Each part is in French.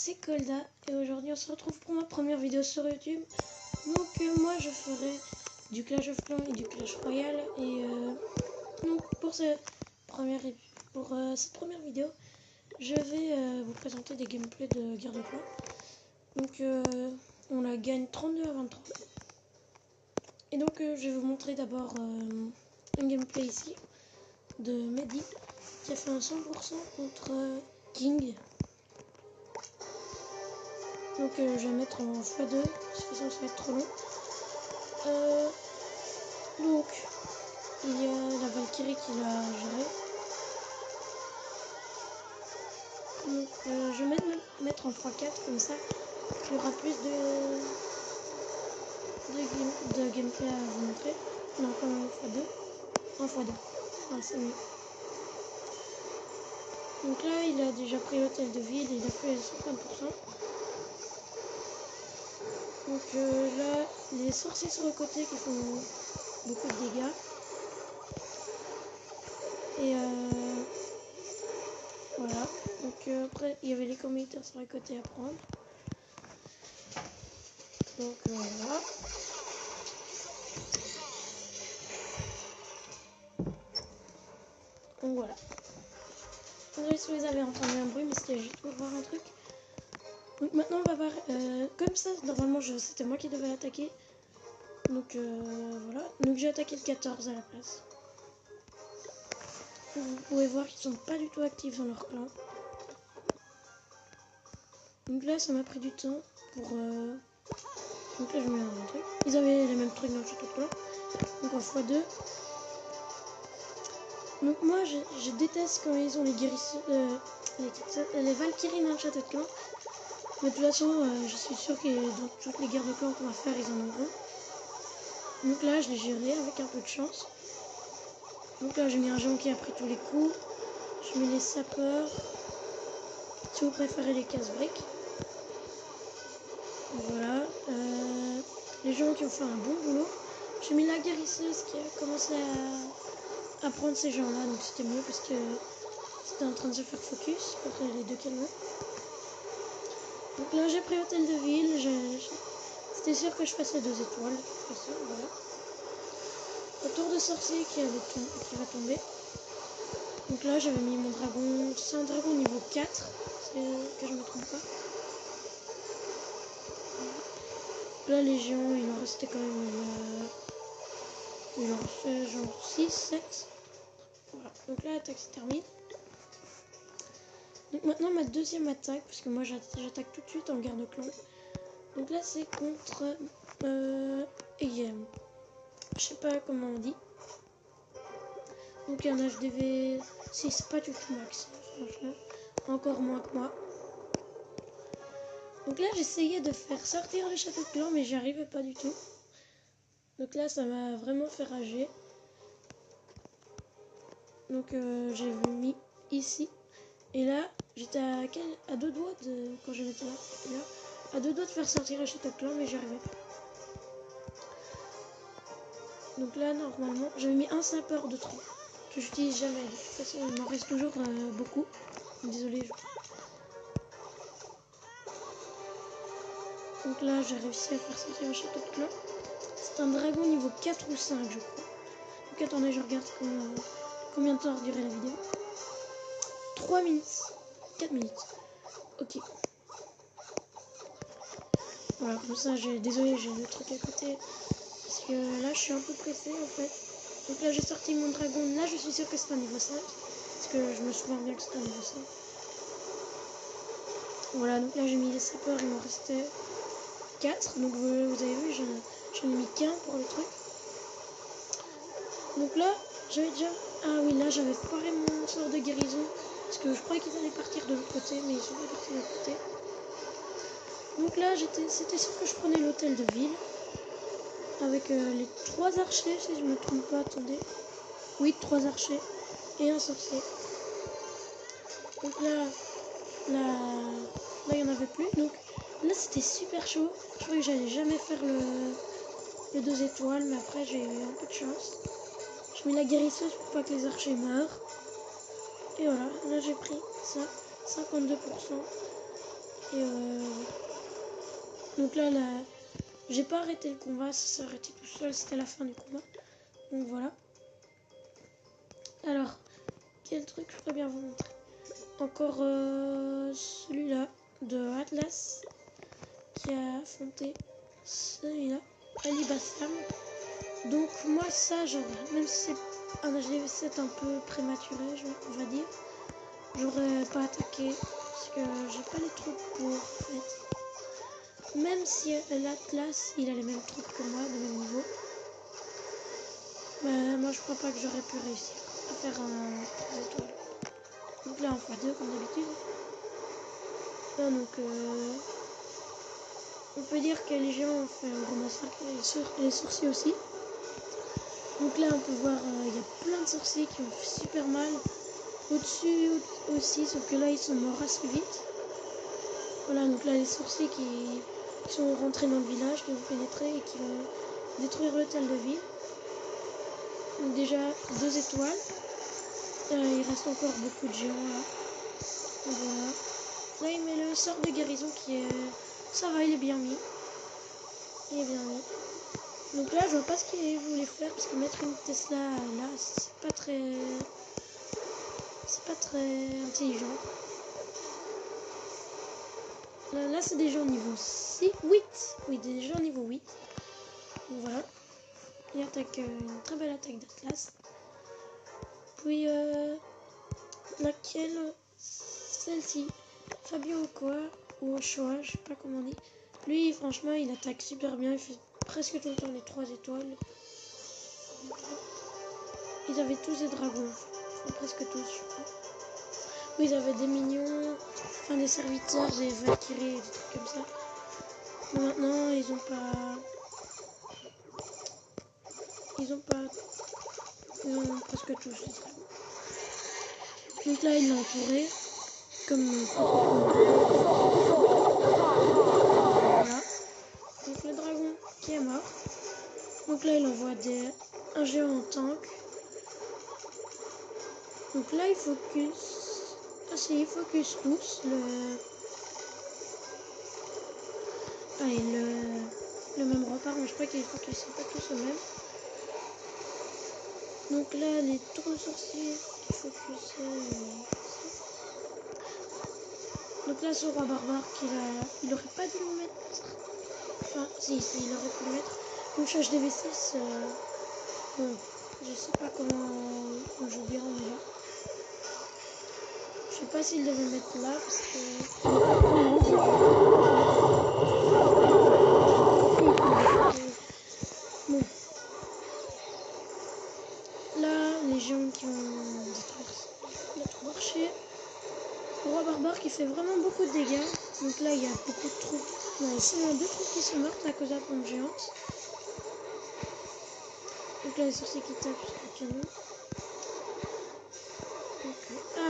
c'est Kolda et aujourd'hui on se retrouve pour ma première vidéo sur YouTube. Donc moi je ferai du Clash of Clans et du Clash Royale et donc pour cette première vidéo je vais vous présenter des gameplays de guerre de clans. Donc on la gagne 32 à 23 et donc je vais vous montrer d'abord un gameplay ici de Mehdi qui a fait un 100% contre King. Donc je vais mettre en x2 parce que sinon ça va être trop long. Donc il y a la Valkyrie qui l'a géré. Donc je vais mettre en x4 comme ça. Il y aura plus de gameplay à vous montrer. Non, pas en x2. En x2. Ah, c'est mieux. Donc là il a déjà pris l'hôtel de ville et il a fait 50%. Donc là, les sorciers sur le côté qui font beaucoup de dégâts. Et voilà. Donc après, il y avait les communautaires sur le côté à prendre. Donc voilà. Donc voilà. Désolé si vous avez entendu un bruit, mais c'était juste pour voir un truc. Donc maintenant, on va voir. Comme ça, normalement, c'était moi qui devais l'attaquer. Donc voilà. Donc j'ai attaqué le 14 à la place. Vous pouvez voir qu'ils sont pas du tout actifs dans leur clan. Donc là ça m'a pris du temps pour... Donc là je mets un truc. Ils avaient les mêmes trucs dans le château de clan. Donc en x2. Donc moi je déteste quand ils ont les guérisseurs... les Valkyries dans le château de clan. Mais de toute façon je suis sûre que dans toutes les guerres de clan qu'on va faire ils en ont un. Donc là je l'ai géré avec un peu de chance. Donc là j'ai mis un géant qui a pris tous les coups. Je mets les sapeurs. Si vous préférez les casse-briques. Voilà. Les gens qui ont fait un bon boulot. J'ai mis la guérisseuse qui a commencé à prendre ces gens-là. Donc c'était mieux parce que c'était en train de se faire focus contre les deux calmos. Donc là j'ai pris l'hôtel de ville. C'était sûr que je fasse les 2 étoiles. De toute façon, voilà. Le tour de sorcier qui va tomber. Donc là j'avais mis mon dragon. C'est un dragon niveau 4. Que je me trompe pas. Là les géants il en restait quand même il en restait genre 6, 7. Voilà, donc là l'attaque se termine. Donc maintenant ma deuxième attaque, parce que moi j'attaque tout de suite en guerre de clan. Donc là c'est contre EM. Je sais pas comment on dit. Donc il y a un HDV 6, pas du tout max, franchement. Encore moins que moi. Donc là j'essayais de faire sortir le château de clan mais j'y arrivais pas du tout. Donc là ça m'a vraiment fait rager. Donc j'ai mis ici. Et là j'étais à 2 doigts de... Quand je m'étais là, à 2 doigts de faire sortir le château de clan mais j'y arrivais pas. Donc là normalement j'avais mis un sapeur de trop. Que j'utilise jamais. De toute façon il m'en reste toujours beaucoup. Désolé. Donc là j'ai réussi à faire sortir le château de clan. C'est un dragon niveau 4 ou 5 je crois. Donc attendez je regarde combien de temps a duré la vidéo. 3 minutes. 4 minutes. Ok. Voilà comme ça désolé j'ai le truc à côté. Parce que là je suis un peu pressée en fait. Donc là j'ai sorti mon dragon. Là je suis sûre que c'est un niveau 5. Parce que je me souviens bien que c'est un niveau 5. Voilà donc là j'ai mis les sapeurs. Il m'en restait 4. Donc vous avez vu j'en ai mis qu'un pour le truc. Donc là j'avais déjà... Ah oui là j'avais foiré mon sort de guérison. Parce que je croyais qu'ils allaient partir de l'autre côté. Mais ils sont pas partis de l'autre côté. Donc là c'était sûr que je prenais l'hôtel de ville. Avec les 3 archers si je me trompe pas. Attendez. Oui 3 archers. Et un sorcier. Donc là il n'y en avait plus. Donc là c'était super chaud. Je croyais que j'allais jamais faire le 2 étoiles. Mais après j'ai eu un peu de chance. Je mets la guérisseuse pour pas que les archers meurent. Et voilà, là j'ai pris ça, 52%. Et donc là, j'ai pas arrêté le combat, ça s'est arrêté tout seul, c'était la fin du combat. Donc voilà. Alors, quel truc je pourrais bien vous montrer? Encore celui-là de Atlas qui a affronté celui-là, Ali Bassam. Donc moi ça, genre, même si c'est un HDV7 un peu prématuré, on va dire, j'aurais pas attaqué parce que j'ai pas les troupes pour en fait. Même si l'Atlas il a les mêmes troupes que moi, de même niveau, mais moi je crois pas que j'aurais pu réussir à faire un 3 étoiles. Donc là on fera 2 comme d'habitude. Là donc on peut dire que les géants ont fait un gros massacre et les sorciers aussi. Donc là on peut voir il y a plein de sorciers qui ont fait super mal. Au-dessus aussi, sauf que là ils sont morts assez vite. Voilà, donc là les sorciers qui sont rentrés dans le village, qui vont pénétrer et qui vont détruire l'hôtel de ville. Donc déjà 2 étoiles. Il reste encore beaucoup de géants là. Donc voilà. Là il met le sort de guérison qui est... Ça va, il est bien mis. Il est bien mis. Donc là je vois pas ce qu'il voulait faire parce que mettre une Tesla là c'est pas très intelligent. Là c'est des gens niveau 6, 8. Oui, des gens niveau 8. Donc voilà. Il attaque une très belle attaque d'Atlas. Puis laquelle? Celle-ci. Fabio Ochoa ou Ochoa, je sais pas comment on dit. Lui franchement il attaque super bien, il fait presque tout le temps les 3 étoiles. Ils avaient tous des dragons, enfin presque tous je crois. Oui, ils avaient des minions, enfin des serviteurs, des valkyries, des trucs comme ça. Mais maintenant ils ont presque tous les dragons. Donc là il l'a entouré comme voilà. Donc le dragon qui est mort. Donc là il envoie un géant en tank. Donc là il focus. Ah si, il focus tous le même repart, mais je crois qu'il focus pas tous au même. Donc là les tours de sorciers qui focus. Donc là ce roi barbare il aurait pas dû le mettre. Enfin si il aurait pu le mettre. Donc HDV6 bon, je sais pas comment on joue bien là. Je sais pas s'il devait le mettre là parce que bon. Là les gens qui ont détruit la tour d'archer. Le roi barbare qui fait vraiment beaucoup de dégâts. Donc là il y a beaucoup de troupes. Il y a seulement 2 troupes qui sont mortes à cause de la pompe géante. Donc là les sorciers qui tapent sur le canon. Donc,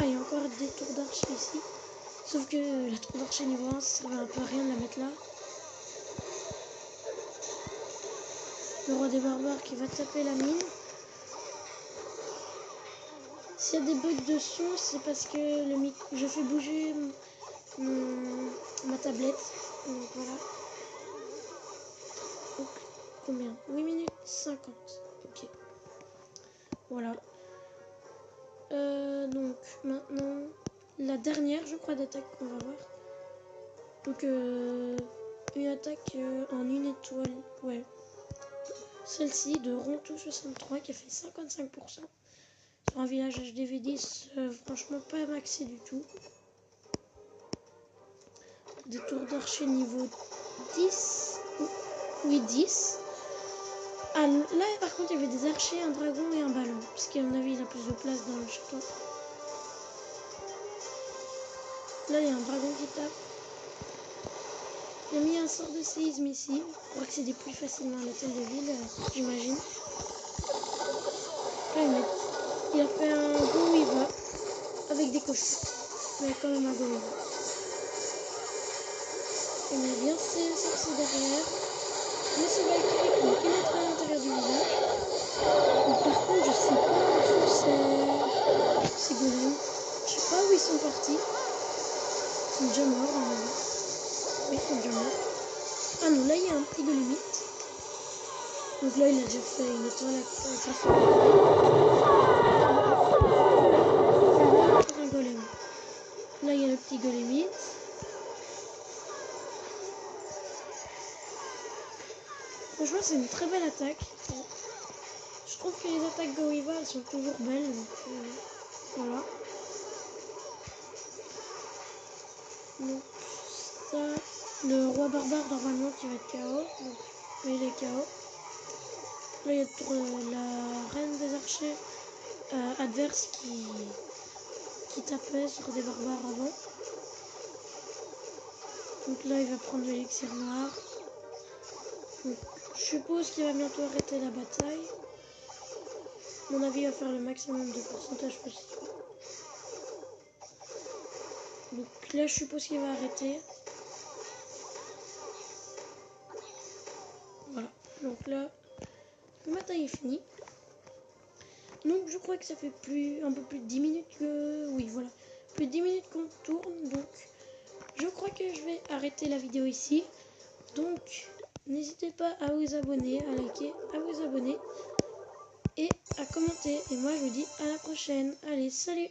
il y a encore des tours d'archer ici. Sauf que la tour d'archer niveau 1 ça servait un peu à rien de la mettre là. Le roi des barbares qui va taper la mine. S'il y a des bugs de son, c'est parce que je fais bouger ma tablette. Donc voilà. Donc combien? 8 minutes 50. Ok. Voilà. Donc maintenant, la dernière, je crois, d'attaque qu'on va voir. Donc une attaque en 1 étoile. Ouais. Celle-ci de Ronto 63 qui a fait 55%. Sur un village HDV10, franchement pas maxé du tout. Des tours d'archer niveau 10. Oui, 10. Ah, là par contre il y avait des archers, un dragon et un ballon. Parce qu'à mon avis il a plus de place dans le château. Là il y a un dragon qui tape. Il a mis un sort de séisme ici pour accéder plus facilement à l'hôtel de ville, j'imagine. Là il a fait un go weaver avec des cochons. Mais quand même un go weaver. Il met bien ses sorciers derrière. Mais ce Valkyrie qui pénètre à l'intérieur du village. Donc, par contre je sais pas où sont ces golems. Je sais pas où ils sont partis. Ils sont déjà morts en fait. Donc là, il a déjà fait une étoile avec la un golem. Là, il y a le petit golemite. Franchement, c'est une très belle attaque. Je trouve que les attaques Goiva, elles sont toujours belles. Donc, voilà. Donc, ça, le roi barbare, normalement, qui va être KO. Donc, il est KO. Là, il y a la reine des archers adverse qui tapait sur des barbares avant. Donc là, il va prendre l'élixir noir. Donc, je suppose qu'il va bientôt arrêter la bataille. À mon avis, il va faire le maximum de pourcentage possible. Donc là, je suppose qu'il va arrêter. Voilà. Donc là, la bataille est finie. Donc je crois que ça fait un peu plus de 10 minutes que... Oui, voilà. Plus de 10 minutes qu'on tourne. Donc je crois que je vais arrêter la vidéo ici. Donc n'hésitez pas à vous abonner, à liker, à vous abonner et à commenter. Et moi je vous dis à la prochaine. Allez, salut!